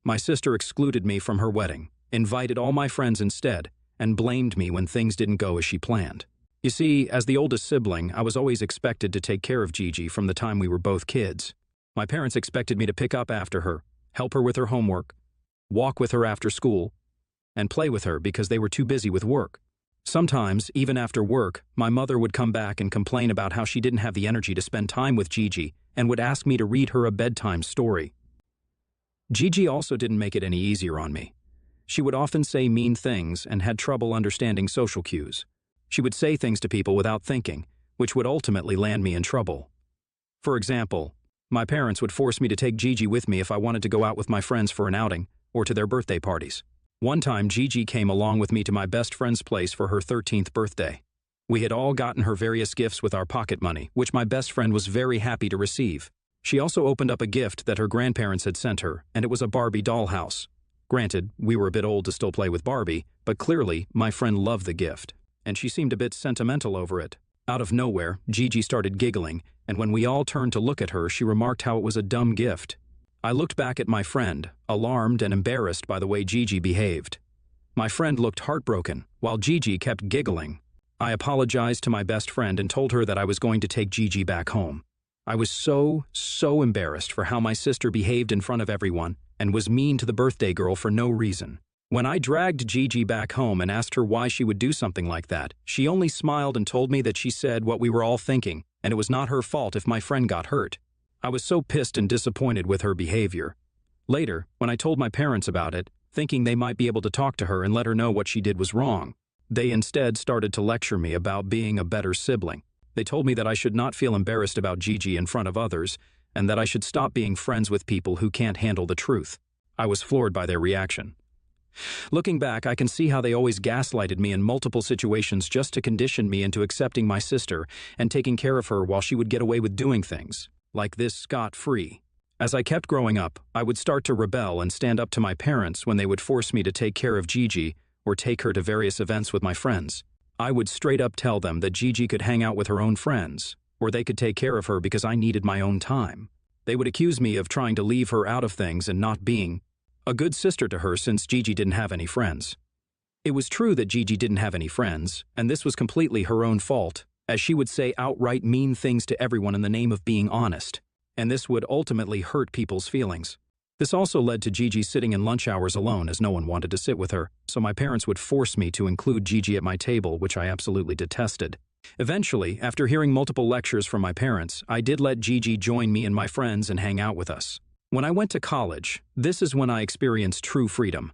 My sister excluded me from her wedding, invited all my friends instead, and blamed me when things didn't go as she planned. You see, as the oldest sibling, I was always expected to take care of Gigi from the time we were both kids. My parents expected me to pick up after her, help her with her homework, walk with her after school, and play with her because they were too busy with work. Sometimes, even after work, my mother would come back and complain about how she didn't have the energy to spend time with Gigi and would ask me to read her a bedtime story. Gigi also didn't make it any easier on me. She would often say mean things and had trouble understanding social cues. She would say things to people without thinking, which would ultimately land me in trouble. For example, my parents would force me to take Gigi with me if I wanted to go out with my friends for an outing or to their birthday parties. One time, Gigi came along with me to my best friend's place for her 13th birthday. We had all gotten her various gifts with our pocket money, which my best friend was very happy to receive. She also opened up a gift that her grandparents had sent her, and it was a Barbie dollhouse. Granted, we were a bit old to still play with Barbie, but clearly, my friend loved the gift, and she seemed a bit sentimental over it. Out of nowhere, Gigi started giggling, and when we all turned to look at her, she remarked how it was a dumb gift. I looked back at my friend, alarmed and embarrassed by the way Gigi behaved. My friend looked heartbroken, while Gigi kept giggling. I apologized to my best friend and told her that I was going to take Gigi back home. I was so embarrassed for how my sister behaved in front of everyone and was mean to the birthday girl for no reason. When I dragged Gigi back home and asked her why she would do something like that, she only smiled and told me that she said what we were all thinking, and it was not her fault if my friend got hurt. I was so pissed and disappointed with her behavior. Later, when I told my parents about it, thinking they might be able to talk to her and let her know what she did was wrong, they instead started to lecture me about being a better sibling. They told me that I should not feel embarrassed about Gigi in front of others, and that I should stop being friends with people who can't handle the truth. I was floored by their reaction. Looking back, I can see how they always gaslighted me in multiple situations just to condition me into accepting my sister and taking care of her while she would get away with doing things like this scot-free. As I kept growing up, I would start to rebel and stand up to my parents when they would force me to take care of Gigi or take her to various events with my friends. I would straight up tell them that Gigi could hang out with her own friends, or they could take care of her because I needed my own time. They would accuse me of trying to leave her out of things and not being a good sister to her since Gigi didn't have any friends. It was true that Gigi didn't have any friends, and this was completely her own fault, as she would say outright mean things to everyone in the name of being honest, and this would ultimately hurt people's feelings. This also led to Gigi sitting in lunch hours alone as no one wanted to sit with her, so my parents would force me to include Gigi at my table, which I absolutely detested. Eventually, after hearing multiple lectures from my parents, I did let Gigi join me and my friends and hang out with us. When I went to college, this is when I experienced true freedom.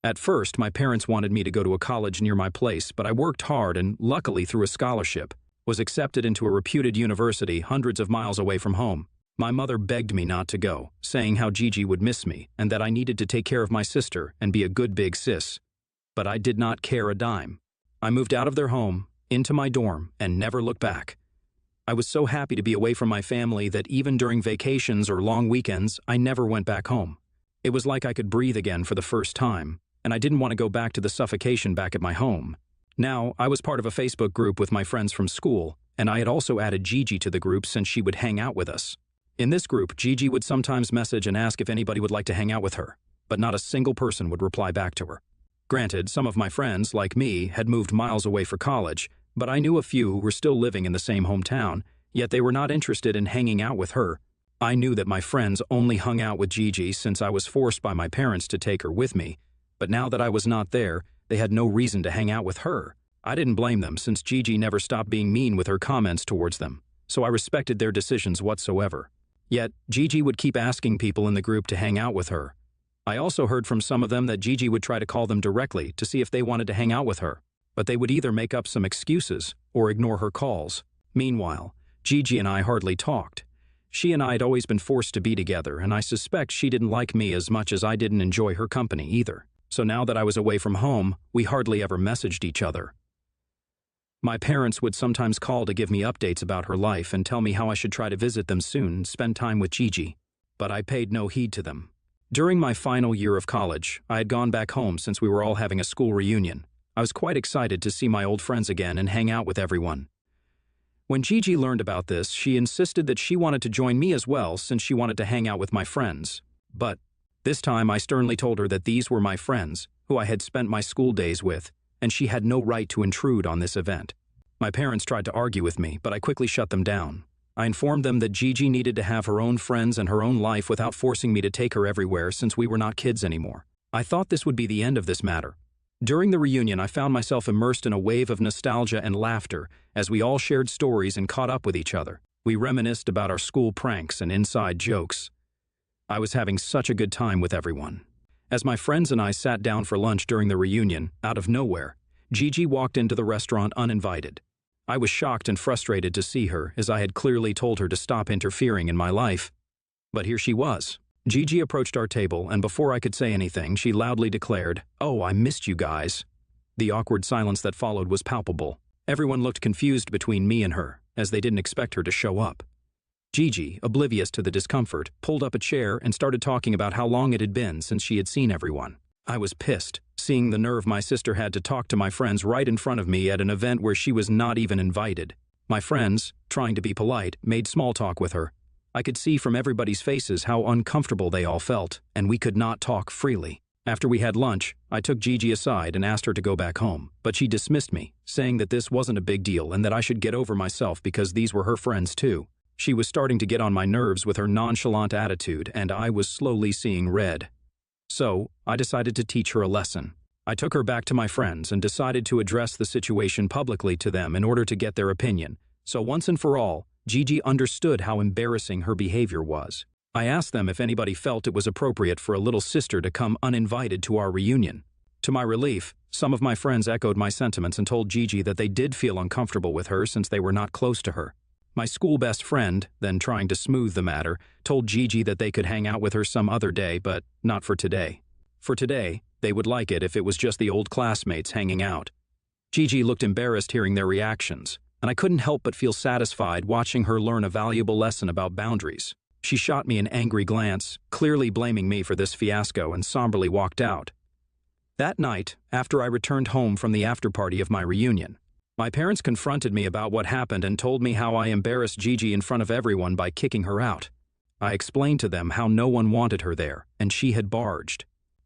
At first, my parents wanted me to go to a college near my place, but I worked hard and, luckily through a scholarship, was accepted into a reputed university hundreds of miles away from home. My mother begged me not to go, saying how Gigi would miss me and that I needed to take care of my sister and be a good big sis. But I did not care a dime. I moved out of their home, into my dorm, and never looked back. I was so happy to be away from my family that even during vacations or long weekends, I never went back home. It was like I could breathe again for the first time, and I didn't want to go back to the suffocation back at my home. Now, I was part of a Facebook group with my friends from school, and I had also added Gigi to the group since she would hang out with us. In this group, Gigi would sometimes message and ask if anybody would like to hang out with her, but not a single person would reply back to her. Granted, some of my friends, like me, had moved miles away for college, but I knew a few who were still living in the same hometown, yet they were not interested in hanging out with her. I knew that my friends only hung out with Gigi since I was forced by my parents to take her with me, but now that I was not there, they had no reason to hang out with her. I didn't blame them since Gigi never stopped being mean with her comments towards them, so I respected their decisions whatsoever. Yet, Gigi would keep asking people in the group to hang out with her. I also heard from some of them that Gigi would try to call them directly to see if they wanted to hang out with her, but they would either make up some excuses or ignore her calls. Meanwhile, Gigi and I hardly talked. She and I had always been forced to be together, and I suspect she didn't like me as much as I didn't enjoy her company either. So now that I was away from home, we hardly ever messaged each other. My parents would sometimes call to give me updates about her life and tell me how I should try to visit them soon and spend time with Gigi, but I paid no heed to them. During my final year of college, I had gone back home since we were all having a school reunion. I was quite excited to see my old friends again and hang out with everyone. When Gigi learned about this, she insisted that she wanted to join me as well since she wanted to hang out with my friends. But This time I sternly told her that these were my friends, who I had spent my school days with, and she had no right to intrude on this event. My parents tried to argue with me, but I quickly shut them down. I informed them that Gigi needed to have her own friends and her own life without forcing me to take her everywhere since we were not kids anymore. I thought this would be the end of this matter. During the reunion, I found myself immersed in a wave of nostalgia and laughter as we all shared stories and caught up with each other. We reminisced about our school pranks and inside jokes. I was having such a good time with everyone. As my friends and I sat down for lunch during the reunion, out of nowhere, Gigi walked into the restaurant uninvited. I was shocked and frustrated to see her, as I had clearly told her to stop interfering in my life. But here she was. Gigi approached our table, and before I could say anything, she loudly declared, "Oh, I missed you guys." The awkward silence that followed was palpable. Everyone looked confused between me and her, as they didn't expect her to show up. Gigi, oblivious to the discomfort, pulled up a chair and started talking about how long it had been since she had seen everyone. I was pissed, seeing the nerve my sister had to talk to my friends right in front of me at an event where she was not even invited. My friends, trying to be polite, made small talk with her. I could see from everybody's faces how uncomfortable they all felt, and we could not talk freely. After we had lunch, I took Gigi aside and asked her to go back home, but she dismissed me, saying that this wasn't a big deal and that I should get over myself because these were her friends too. She was starting to get on my nerves with her nonchalant attitude, and I was slowly seeing red. So, I decided to teach her a lesson. I took her back to my friends and decided to address the situation publicly to them in order to get their opinion. So once and for all, Gigi understood how embarrassing her behavior was. I asked them if anybody felt it was appropriate for a little sister to come uninvited to our reunion. To my relief, some of my friends echoed my sentiments and told Gigi that they did feel uncomfortable with her since they were not close to her. My school best friend, then trying to smooth the matter, told Gigi that they could hang out with her some other day, but not for today. For today, they would like it if it was just the old classmates hanging out. Gigi looked embarrassed hearing their reactions, and I couldn't help but feel satisfied watching her learn a valuable lesson about boundaries. She shot me an angry glance, clearly blaming me for this fiasco, and somberly walked out. That night, after I returned home from the after-party of my reunion, my parents confronted me about what happened and told me how I embarrassed Gigi in front of everyone by kicking her out. I explained to them how no one wanted her there, and she had barged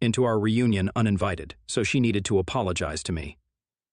into our reunion uninvited, so she needed to apologize to me.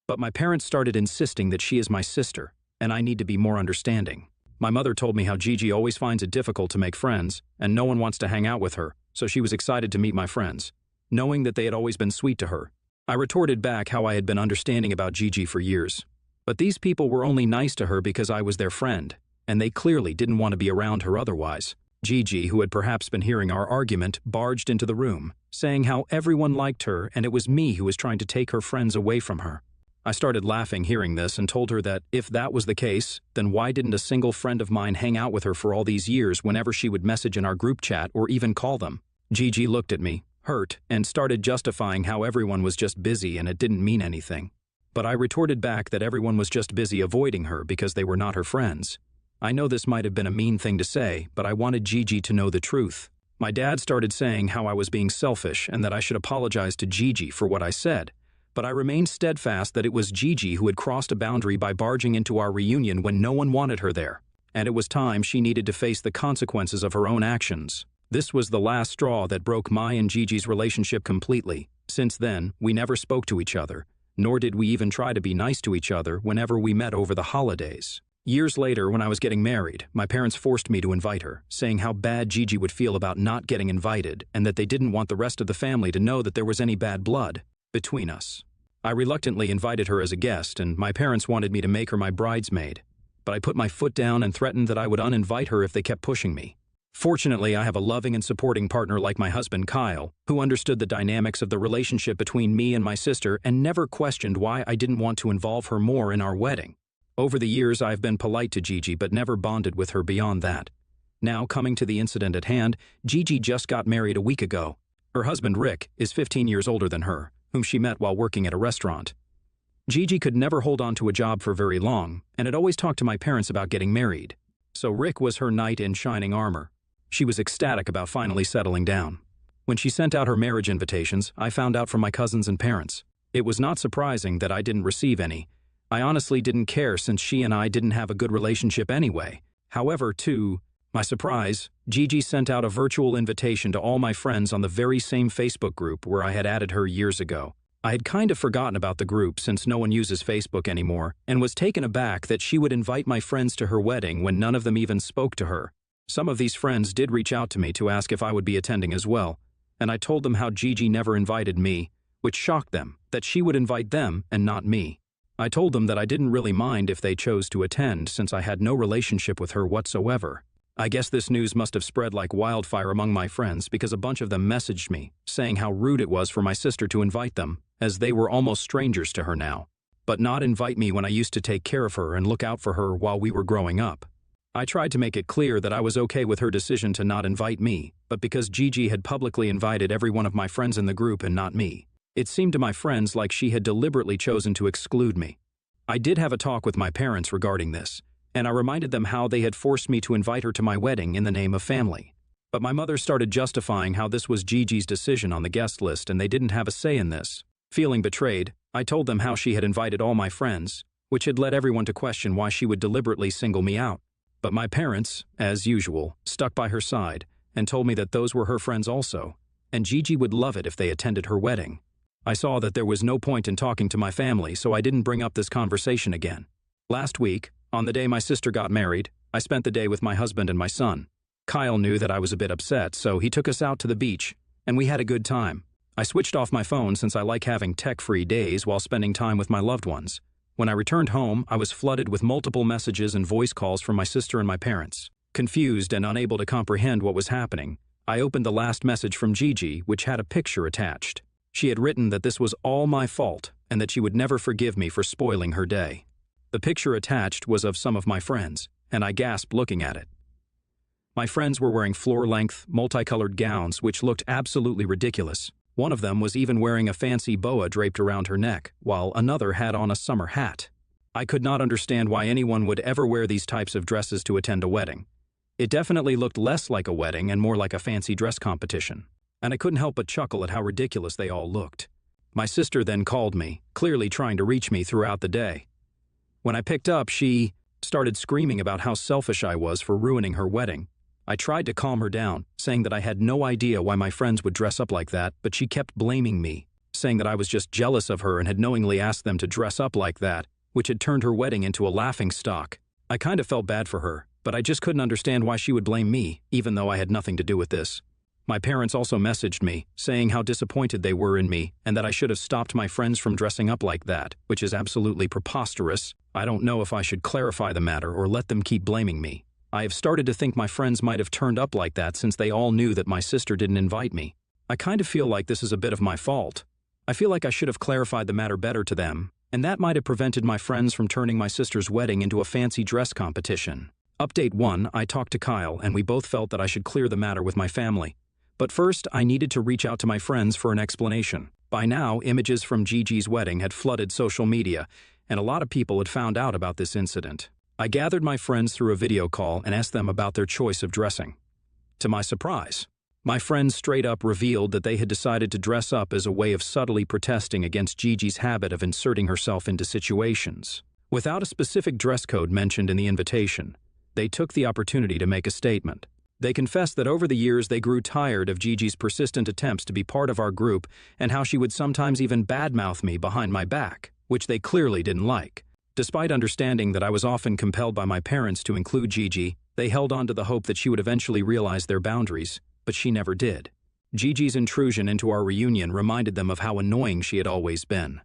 But my parents started insisting that she is my sister, and I need to be more understanding. My mother told me how Gigi always finds it difficult to make friends, and no one wants to hang out with her, so she was excited to meet my friends, knowing that they had always been sweet to her. I retorted back how I had been understanding about Gigi for years. But these people were only nice to her because I was their friend, and they clearly didn't want to be around her otherwise. Gigi, who had perhaps been hearing our argument, barged into the room, saying how everyone liked her and it was me who was trying to take her friends away from her. I started laughing hearing this and told her that if that was the case, then why didn't a single friend of mine hang out with her for all these years whenever she would message in our group chat or even call them? Gigi looked at me, hurt, and started justifying how everyone was just busy and it didn't mean anything. But I retorted back that everyone was just busy avoiding her because they were not her friends. I know this might have been a mean thing to say, but I wanted Gigi to know the truth. My dad started saying how I was being selfish and that I should apologize to Gigi for what I said. But I remained steadfast that it was Gigi who had crossed a boundary by barging into our reunion when no one wanted her there, and it was time she needed to face the consequences of her own actions. This was the last straw that broke my and Gigi's relationship completely. Since then, we never spoke to each other, nor did we even try to be nice to each other whenever we met over the holidays. Years later, when I was getting married, my parents forced me to invite her, saying how bad Gigi would feel about not getting invited and that they didn't want the rest of the family to know that there was any bad blood between us. I reluctantly invited her as a guest, and my parents wanted me to make her my bridesmaid, but I put my foot down and threatened that I would uninvite her if they kept pushing me. Fortunately, I have a loving and supporting partner like my husband, Kyle, who understood the dynamics of the relationship between me and my sister and never questioned why I didn't want to involve her more in our wedding. Over the years, I've been polite to Gigi but never bonded with her beyond that. Now, coming to the incident at hand, Gigi just got married a week ago. Her husband, Rick, is 15 years older than her, whom she met while working at a restaurant. Gigi could never hold on to a job for very long and had always talked to my parents about getting married. So Rick was her knight in shining armor. She was ecstatic about finally settling down. When she sent out her marriage invitations, I found out from my cousins and parents. It was not surprising that I didn't receive any. I honestly didn't care since she and I didn't have a good relationship anyway. However, to My surprise, Gigi sent out a virtual invitation to all my friends on the very same Facebook group where I had added her years ago. I had kind of forgotten about the group since no one uses Facebook anymore, and was taken aback that she would invite my friends to her wedding when none of them even spoke to her. Some of these friends did reach out to me to ask if I would be attending as well, and I told them how Gigi never invited me, which shocked them, that she would invite them and not me. I told them that I didn't really mind if they chose to attend since I had no relationship with her whatsoever. I guess this news must have spread like wildfire among my friends because a bunch of them messaged me, saying how rude it was for my sister to invite them, as they were almost strangers to her now, but not invite me when I used to take care of her and look out for her while we were growing up. I tried to make it clear that I was okay with her decision to not invite me, but because Gigi had publicly invited every one of my friends in the group and not me, it seemed to my friends like she had deliberately chosen to exclude me. I did have a talk with my parents regarding this, and I reminded them how they had forced me to invite her to my wedding in the name of family. But my mother started justifying how this was Gigi's decision on the guest list and they didn't have a say in this. Feeling betrayed, I told them how she had invited all my friends, which had led everyone to question why she would deliberately single me out. But my parents, as usual, stuck by her side and told me that those were her friends also, and Gigi would love it if they attended her wedding. I saw that there was no point in talking to my family, so I didn't bring up this conversation again. Last week, on the day my sister got married, I spent the day with my husband and my son. Kyle knew that I was a bit upset, so he took us out to the beach, and we had a good time. I switched off my phone since I like having tech-free days while spending time with my loved ones. When I returned home, I was flooded with multiple messages and voice calls from my sister and my parents. Confused and unable to comprehend what was happening, I opened the last message from Gigi, which had a picture attached. She had written that this was all my fault and that she would never forgive me for spoiling her day. The picture attached was of some of my friends, and I gasped looking at it. My friends were wearing floor-length, multicolored gowns which looked absolutely ridiculous. One of them was even wearing a fancy boa draped around her neck, while another had on a summer hat. I could not understand why anyone would ever wear these types of dresses to attend a wedding. It definitely looked less like a wedding and more like a fancy dress competition, and I couldn't help but chuckle at how ridiculous they all looked. My sister then called me, clearly trying to reach me throughout the day. When I picked up, she started screaming about how selfish I was for ruining her wedding. I tried to calm her down, saying that I had no idea why my friends would dress up like that, but she kept blaming me, saying that I was just jealous of her and had knowingly asked them to dress up like that, which had turned her wedding into a laughingstock. I kind of felt bad for her, but I just couldn't understand why she would blame me, even though I had nothing to do with this. My parents also messaged me, saying how disappointed they were in me and that I should have stopped my friends from dressing up like that, which is absolutely preposterous. I don't know if I should clarify the matter or let them keep blaming me. I have started to think my friends might have turned up like that since they all knew that my sister didn't invite me. I kind of feel like this is a bit of my fault. I feel like I should have clarified the matter better to them, and that might have prevented my friends from turning my sister's wedding into a fancy dress competition. Update 1, I talked to Kyle and we both felt that I should clear the matter with my family. But first, I needed to reach out to my friends for an explanation. By now, images from Gigi's wedding had flooded social media, and a lot of people had found out about this incident. I gathered my friends through a video call and asked them about their choice of dressing. To my surprise, my friends straight up revealed that they had decided to dress up as a way of subtly protesting against Gigi's habit of inserting herself into situations. Without a specific dress code mentioned in the invitation, they took the opportunity to make a statement. They confessed that over the years they grew tired of Gigi's persistent attempts to be part of our group and how she would sometimes even badmouth me behind my back, which they clearly didn't like. Despite understanding that I was often compelled by my parents to include Gigi, they held on to the hope that she would eventually realize their boundaries, but she never did. Gigi's intrusion into our reunion reminded them of how annoying she had always been.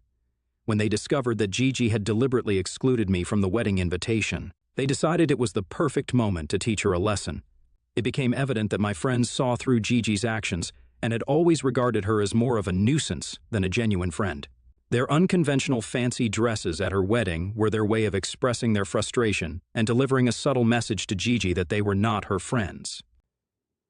When they discovered that Gigi had deliberately excluded me from the wedding invitation, they decided it was the perfect moment to teach her a lesson. It became evident that my friends saw through Gigi's actions and had always regarded her as more of a nuisance than a genuine friend. Their unconventional fancy dresses at her wedding were their way of expressing their frustration and delivering a subtle message to Gigi that they were not her friends.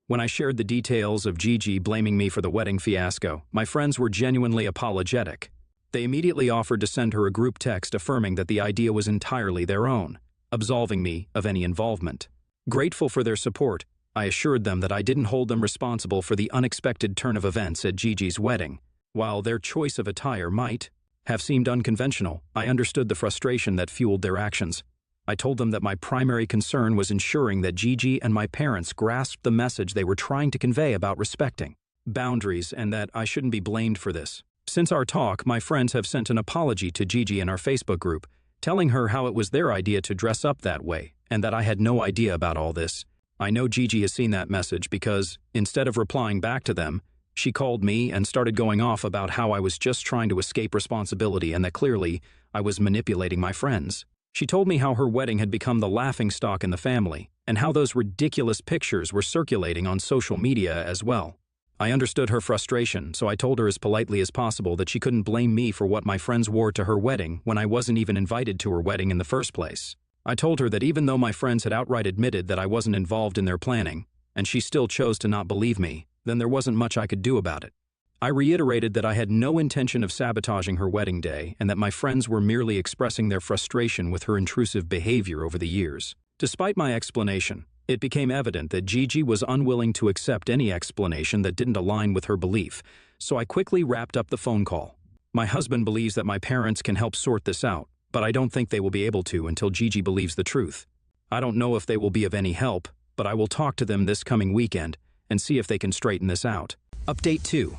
When I shared the details of Gigi blaming me for the wedding fiasco, my friends were genuinely apologetic. They immediately offered to send her a group text affirming that the idea was entirely their own, absolving me of any involvement. Grateful for their support, I assured them that I didn't hold them responsible for the unexpected turn of events at Gigi's wedding. While their choice of attire might have seemed unconventional, I understood the frustration that fueled their actions. I told them that my primary concern was ensuring that Gigi and my parents grasped the message they were trying to convey about respecting boundaries and that I shouldn't be blamed for this. Since our talk, my friends have sent an apology to Gigi in our Facebook group, telling her how it was their idea to dress up that way and that I had no idea about all this. I know Gigi has seen that message because, instead of replying back to them, she called me and started going off about how I was just trying to escape responsibility and that clearly I was manipulating my friends. She told me how her wedding had become the laughingstock in the family and how those ridiculous pictures were circulating on social media as well. I understood her frustration, so I told her as politely as possible that she couldn't blame me for what my friends wore to her wedding when I wasn't even invited to her wedding in the first place. I told her that even though my friends had outright admitted that I wasn't involved in their planning, and she still chose to not believe me, then there wasn't much I could do about it. I reiterated that I had no intention of sabotaging her wedding day and that my friends were merely expressing their frustration with her intrusive behavior over the years. Despite my explanation, it became evident that Gigi was unwilling to accept any explanation that didn't align with her belief, so I quickly wrapped up the phone call. My husband believes that my parents can help sort this out, but I don't think they will be able to until Gigi believes the truth. I don't know if they will be of any help, but I will talk to them this coming weekend and see if they can straighten this out. Update 2.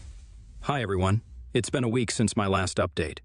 Hi everyone. It's been a week since my last update.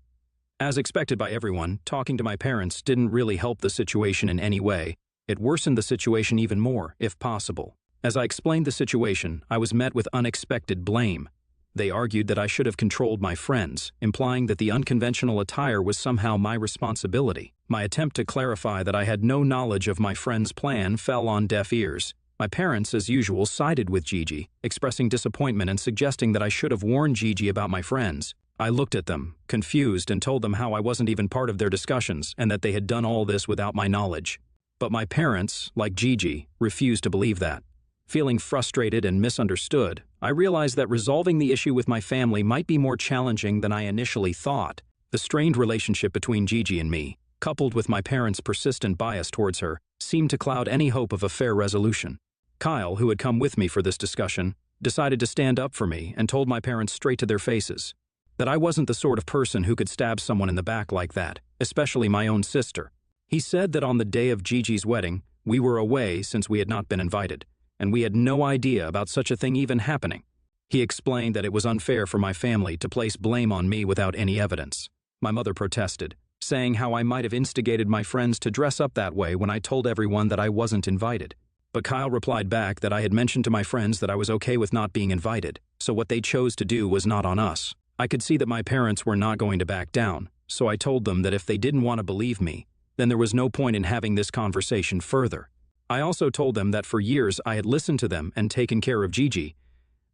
As expected by everyone, talking to my parents didn't really help the situation in any way. It worsened the situation even more, if possible. As I explained the situation, I was met with unexpected blame. They argued that I should have controlled my friends, implying that the unconventional attire was somehow my responsibility. My attempt to clarify that I had no knowledge of my friend's plan fell on deaf ears. My parents, as usual, sided with Gigi, expressing disappointment and suggesting that I should have warned Gigi about my friends. I looked at them, confused, and told them how I wasn't even part of their discussions and that they had done all this without my knowledge. But my parents, like Gigi, refused to believe that. Feeling frustrated and misunderstood, I realized that resolving the issue with my family might be more challenging than I initially thought. The strained relationship between Gigi and me, coupled with my parents' persistent bias towards her, seemed to cloud any hope of a fair resolution. Kyle, who had come with me for this discussion, decided to stand up for me and told my parents straight to their faces that I wasn't the sort of person who could stab someone in the back like that, especially my own sister. He said that on the day of Gigi's wedding, we were away since we had not been invited, and we had no idea about such a thing even happening. He explained that it was unfair for my family to place blame on me without any evidence. My mother protested, saying how I might have instigated my friends to dress up that way when I told everyone that I wasn't invited. But Kyle replied back that I had mentioned to my friends that I was okay with not being invited, so what they chose to do was not on us. I could see that my parents were not going to back down, so I told them that if they didn't want to believe me, then there was no point in having this conversation further. I also told them that for years I had listened to them and taken care of Gigi,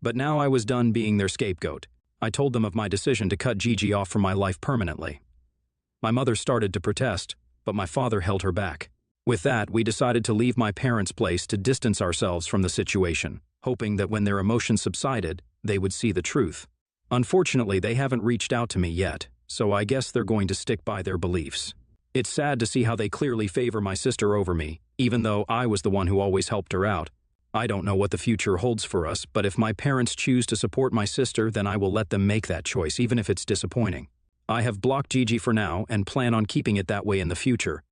but now I was done being their scapegoat. I told them of my decision to cut Gigi off from my life permanently. My mother started to protest, but my father held her back. With that, we decided to leave my parents' place to distance ourselves from the situation, hoping that when their emotions subsided, they would see the truth. Unfortunately, they haven't reached out to me yet, so I guess they're going to stick by their beliefs. It's sad to see how they clearly favor my sister over me, even though I was the one who always helped her out. I don't know what the future holds for us, but if my parents choose to support my sister, then I will let them make that choice, even if it's disappointing. I have blocked Gigi for now and plan on keeping it that way in the future,